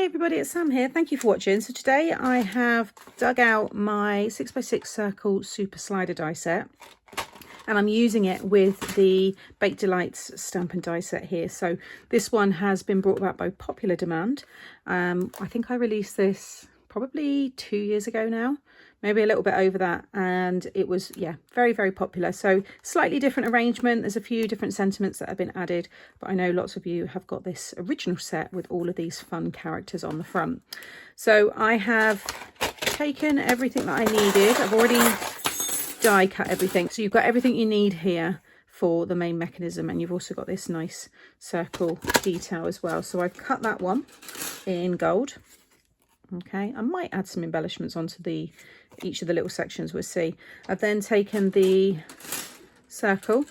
everybody, it's Sam here. Thank you for watching. So today I have dug out my 6x6 circle super slider die set and I'm using it with the Baked Delights stamp and die set here. So this one has been brought about by popular demand. I think I released this probably 2 years ago now, maybe a little bit over that, and it was, yeah, very, very popular. So slightly different arrangement. There's a few different sentiments that have been added, but I know lots of you have got this original set with all of these fun characters on the front. So I have taken everything that I needed. I've already die cut everything, so you've got everything you need here for the main mechanism, and you've also got this nice circle detail as well. So I've cut that one in gold. Okay, I might add some embellishments onto each of the little sections, we'll see. I've then taken the circle,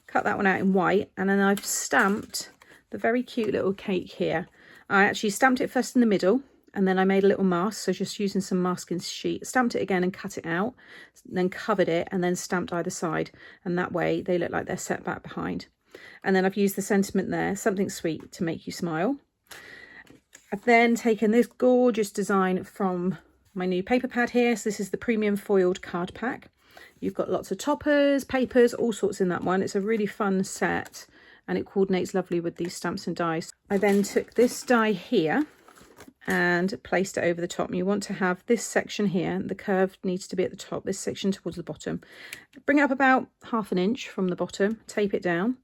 cut that one out in white, and then I've stamped the very cute little cake here. I actually stamped it first in the middle, and then I made a little mask, so just using some masking sheet, stamped it again and cut it out, then covered it and then stamped either side, and that way they look like they're set back behind. And then I've used the sentiment there, something sweet to make you smile. I've then taken this gorgeous design from my new paper pad here. So this is the premium foiled card pack. You've got lots of toppers, papers, all sorts in that one. It's a really fun set and it coordinates lovely with these stamps and dies. I then took this die here and placed it over the top. You want to have this section here, the curve needs to be at the top, this section towards the bottom. Bring it up about 1/2 inch from the bottom, tape it down.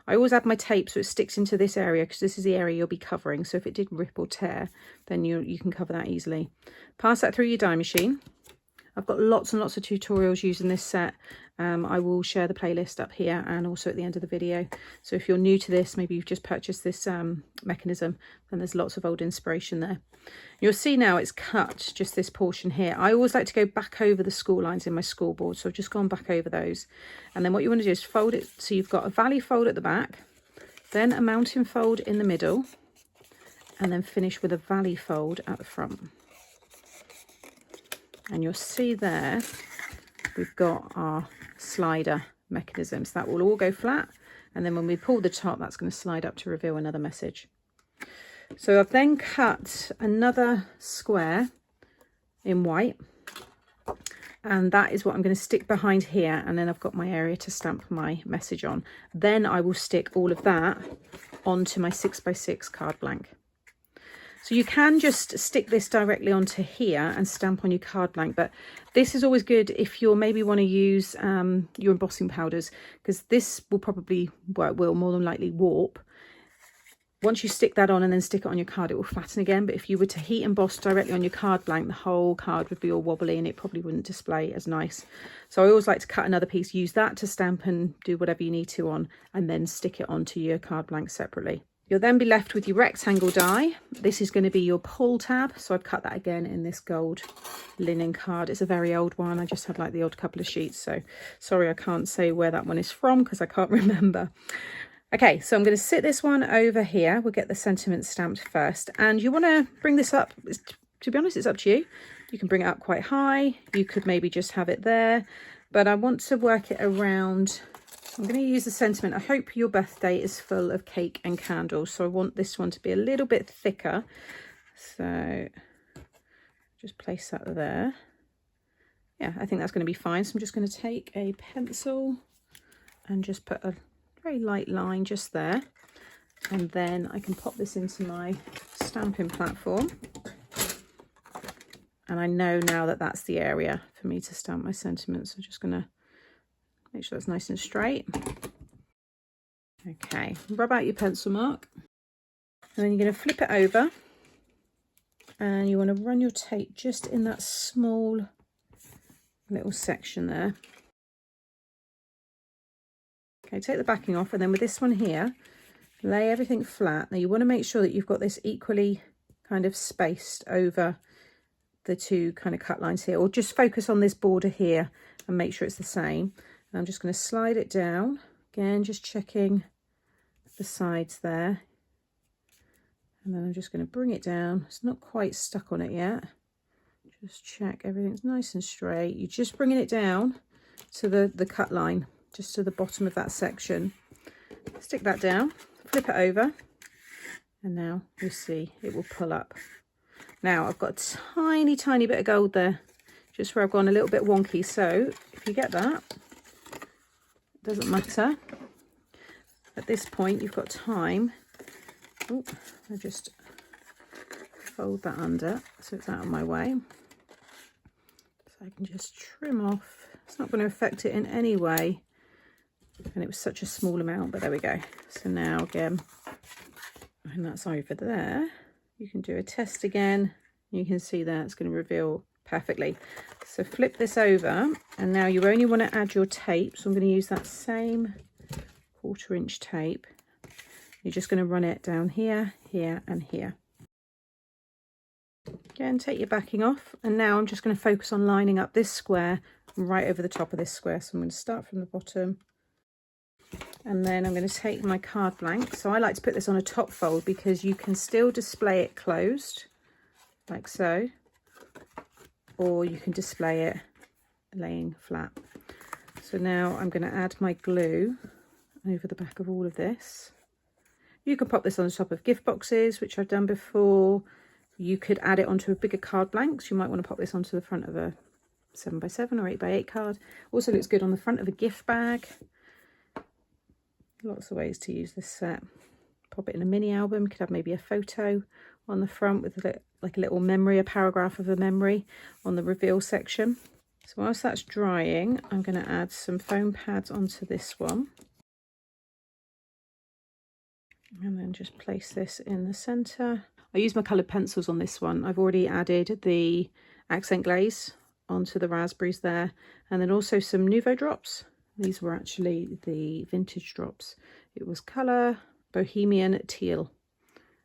I always add my tape so it sticks into this area because this is the area you'll be covering. So if it did rip or tear, then you can cover that easily. Pass that through your die machine. I've got lots and lots of tutorials using this set. I will share the playlist up here and also at the end of the video. So if you're new to this, maybe you've just purchased this mechanism, then there's lots of old inspiration there. You'll see now it's cut just this portion here. I always like to go back over the school lines in my school board, so I've just gone back over those. And then what you want to do is fold it so you've got a valley fold at the back, then a mountain fold in the middle, and then finish with a valley fold at the front. And you'll see there we've got our slider mechanisms that will all go flat, and then when we pull the top, that's going to slide up to reveal another message. So I've then cut another square in white, and that is what I'm going to stick behind here, and then I've got my area to stamp my message on. Then I will stick all of that onto my 6x6 card blank. So you can just stick this directly onto here and stamp on your card blank, but this is always good if you maybe want to use your embossing powders, because this will probably, well, it will more than likely warp. Once you stick that on and then stick it on your card, it will flatten again. But if you were to heat emboss directly on your card blank, the whole card would be all wobbly and it probably wouldn't display as nice. So I always like to cut another piece, use that to stamp and do whatever you need to on, and then stick it onto your card blank separately. You'll then be left with your rectangle die. This is going to be your pull tab. So I've cut that again in this gold linen card. It's a very old one. I just had like the odd couple of sheets. So sorry, I can't say where that one is from because I can't remember. Okay, so I'm going to sit this one over here. We'll get the sentiment stamped first. And you want to bring this up. To be honest, it's up to you. You can bring it up quite high. You could maybe just have it there. But I want to work it around. I'm going to use the sentiment. I hope your birthday is full of cake and candles. So I want this one to be a little bit thicker. So just place that there. Yeah, I think that's going to be fine. So I'm just going to take a pencil and just put a very light line just there. And then I can pop this into my stamping platform. And I know now that that's the area for me to stamp my sentiments. So I'm just going to make sure that's nice and straight. Okay, rub out your pencil mark. And then you're going to flip it over. And you want to run your tape just in that small little section there. Okay, take the backing off, and then with this one here, lay everything flat. Now you want to make sure that you've got this equally kind of spaced over the two kind of cut lines here, or just focus on this border here and make sure it's the same. And I'm just going to slide it down again, just checking the sides there, and then I'm just going to bring it down. It's not quite stuck on it yet. Just check everything's nice and straight. You're just bringing it down to the cut line, just to the bottom of that section. Stick that down, flip it over, and now you'll see it will pull up Now I've got a tiny, tiny bit of gold there, just where I've gone a little bit wonky. So if you get that, it doesn't matter. At this point, you've got time. Oh, I just fold that under so it's out of my way. So I can just trim off. It's not going to affect it in any way. And it was such a small amount, but there we go. So now again, and that's over there. You can do a test again. You can see that it's going to reveal perfectly. So flip this over, and now you only want to add your tape. So I'm going to use that same 1/4 inch tape. You're just going to run it down here, here, and here. Again, take your backing off, and now I'm just going to focus on lining up this square right over the top of this square. So I'm going to start from the bottom, and then I'm going to take my card blank. So I like to put this on a top fold because you can still display it closed, like so, or you can display it laying flat. So now I'm going to add my glue over the back of all of this. You can pop this on the top of gift boxes, which I've done before. You could add it onto a bigger card blank. So you might want to pop this onto the front of a 7x7 or 8x8 card. Also looks good on the front of a gift bag. Lots of ways to use this set. Pop it in a mini album. You could have maybe a photo on the front with like a little memory, a paragraph of a memory on the reveal section. So whilst that's drying, I'm going to add some foam pads onto this one. And then just place this in the centre. I use my coloured pencils on this one. I've already added the accent glaze onto the raspberries there. And then also some Nouveau drops. These were actually the vintage drops. It was colour Bohemian Teal.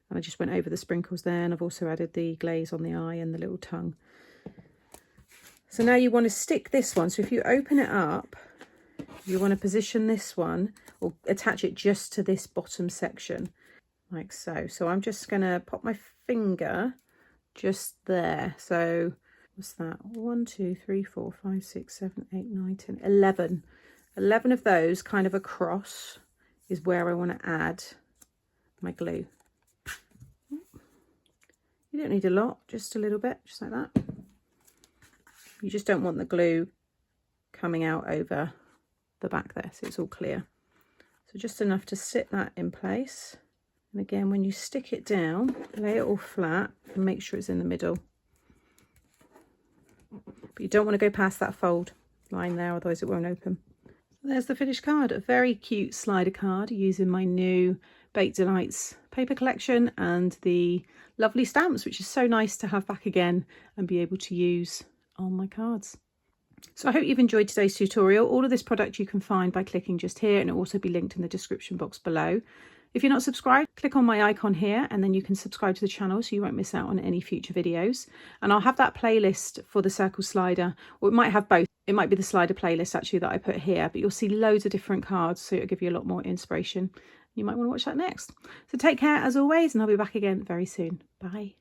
And I just went over the sprinkles there, and I've also added the glaze on the eye and the little tongue. So now you want to stick this one. So if you open it up, you want to position this one or attach it just to this bottom section, like so. So I'm just going to pop my finger just there. So what's that? 1, 2, 3, 4, 5, 6, 7, 8, 9, 10, 11. 11 of those kind of across is where I want to add my glue. You don't need a lot, just a little bit, just like that. You just don't want the glue coming out over the back there, so it's all clear. So just enough to sit that in place. And again, when you stick it down, lay it all flat and make sure it's in the middle. But you don't want to go past that fold line there, otherwise it won't open. There's the finished card, a very cute slider card using my new Baked Delights paper collection and the lovely stamps, which is so nice to have back again and be able to use on my cards. So I hope you've enjoyed today's tutorial. All of this product you can find by clicking just here, and it'll also be linked in the description box below. If you're not subscribed, click on my icon here and then you can subscribe to the channel so you won't miss out on any future videos. And I'll have that playlist for the circle slider, or it might have both. It might be the slider playlist actually that I put here, but you'll see loads of different cards, so it'll give you a lot more inspiration. You might want to watch that next. So take care as always, and I'll be back again very soon. Bye.